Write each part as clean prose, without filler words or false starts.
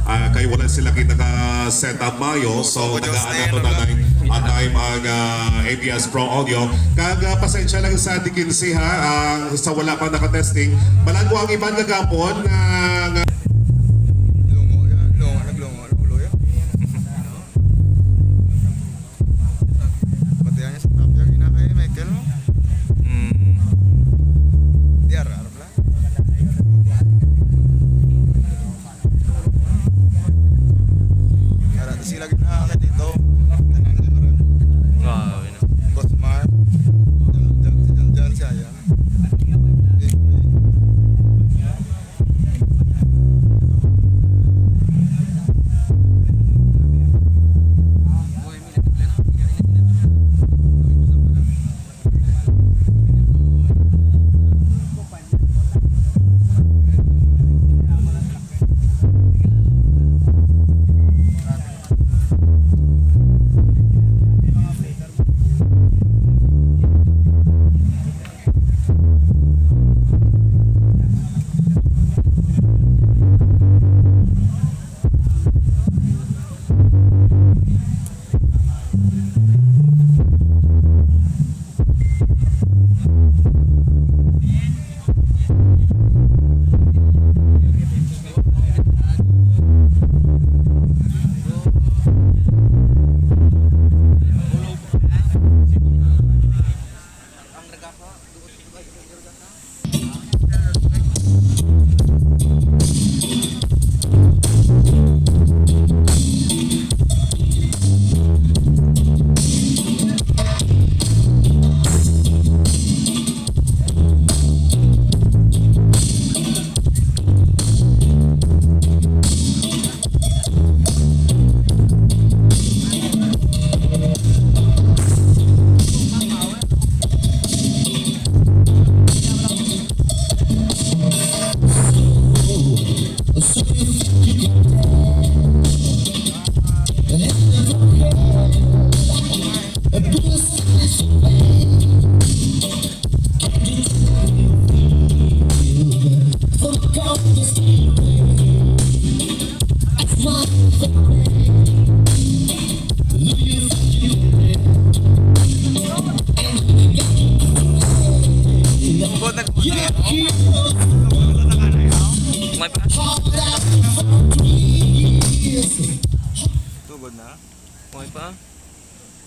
kay wala sila naka-set up mayo. So nag-aanato na time ang ABS Pro Audio. Pasensya lang sa tikin sa wala pang nakatesting. Balag ko ang ibang nagapon na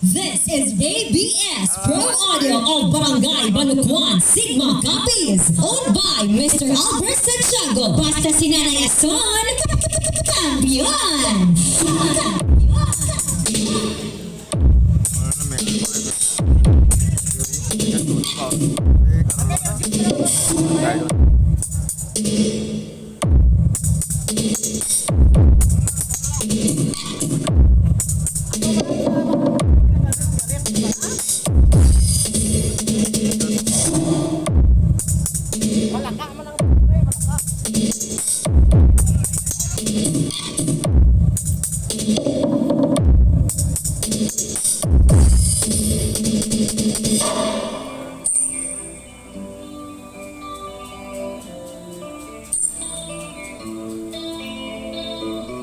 This is ABS Pro Audio of Barangay Balukuan, Sigma Copies, owned by Mr. Albert Santiago. Basta si Nanay Ason, kampiyon!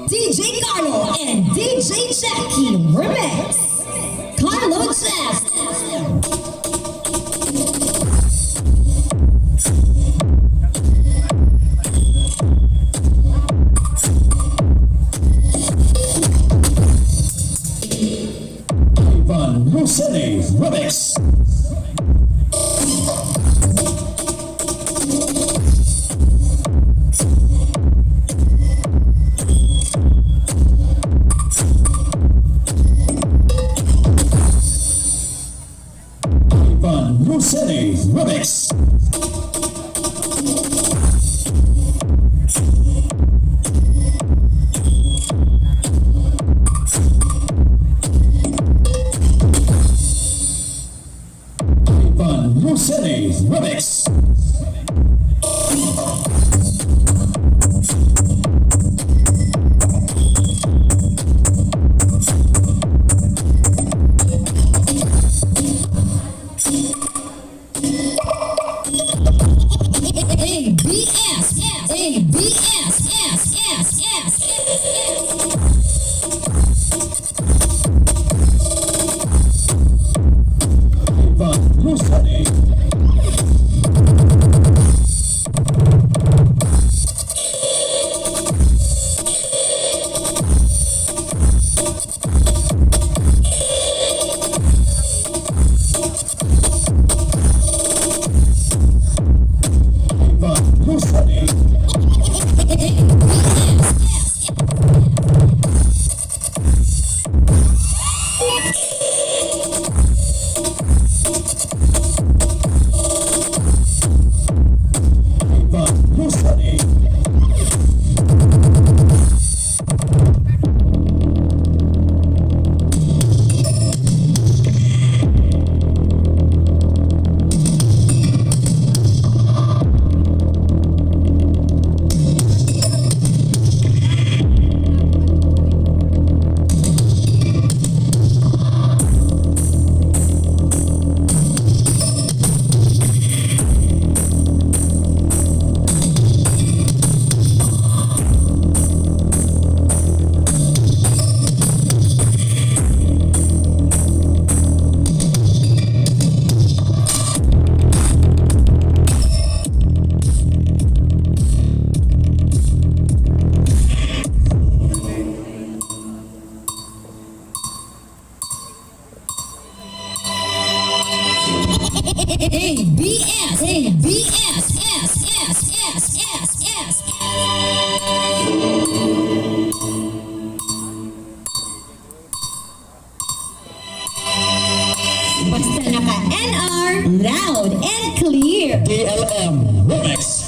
DJ Carlo and DJ Jackie Remix. Carlo Jeff. Ivan Rossetti Remix. Rossetti Remix. ABS, S. Basta naka-NR, loud and clear. DLM Remix.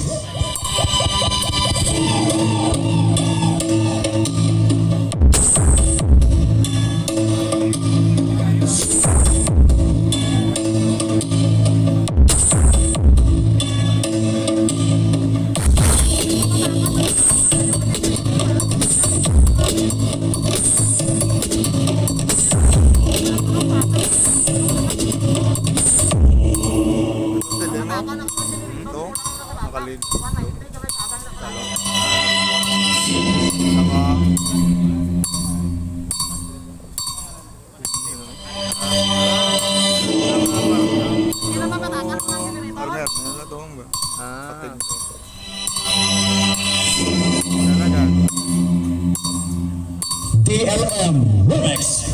DLM Remix.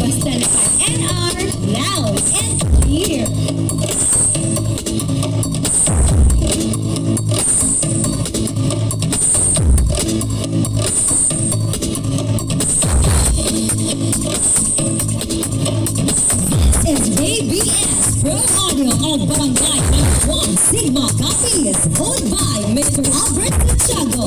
Basta naka-NR, loud and clear. This is ABS Pro Audio of Barangay Balakuan Sigma Copies, owned by Mr. Albert Santiago.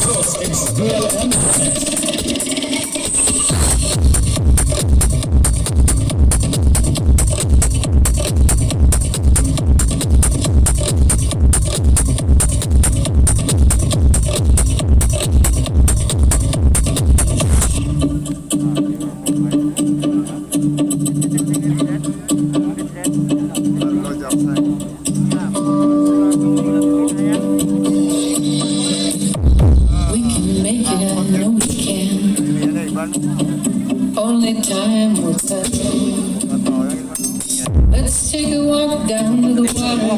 This is DLM Remix. We can make it, I know we can. Only time will tell. Let's take a walk down to the water.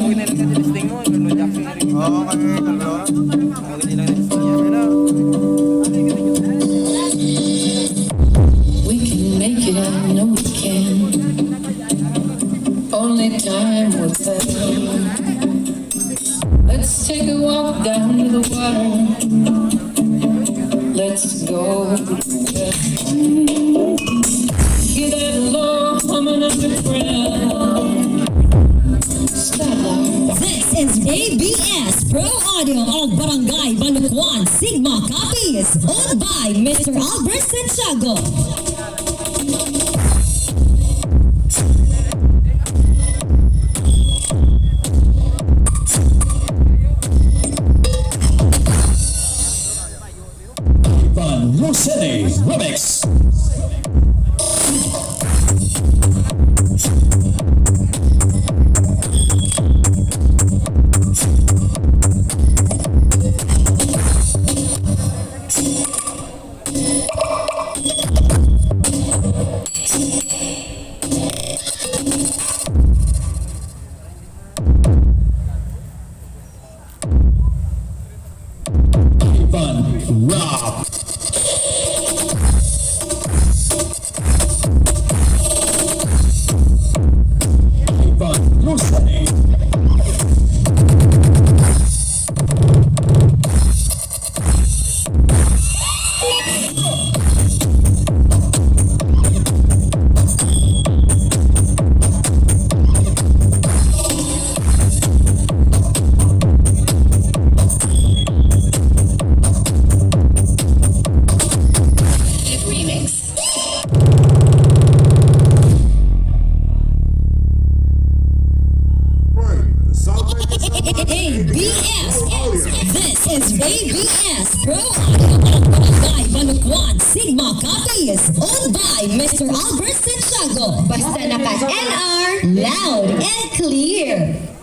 We can make it, I know we can. Only time will tell. Let's take a walk down to the water. Let's go. Hear that low humming underground. Stop. This is ABS Pro Audio of Barangay Balakuan Sigma Copies, owned by Mr. Albert Santiago. Van Rossetti Remix. Van Rob. Van Rossetti. ABS. This is ABS Pro Audio of Barangay Balakuan Sigma Copies, owned by Mr. Albert Santiago. Basta naka-NR, loud and clear.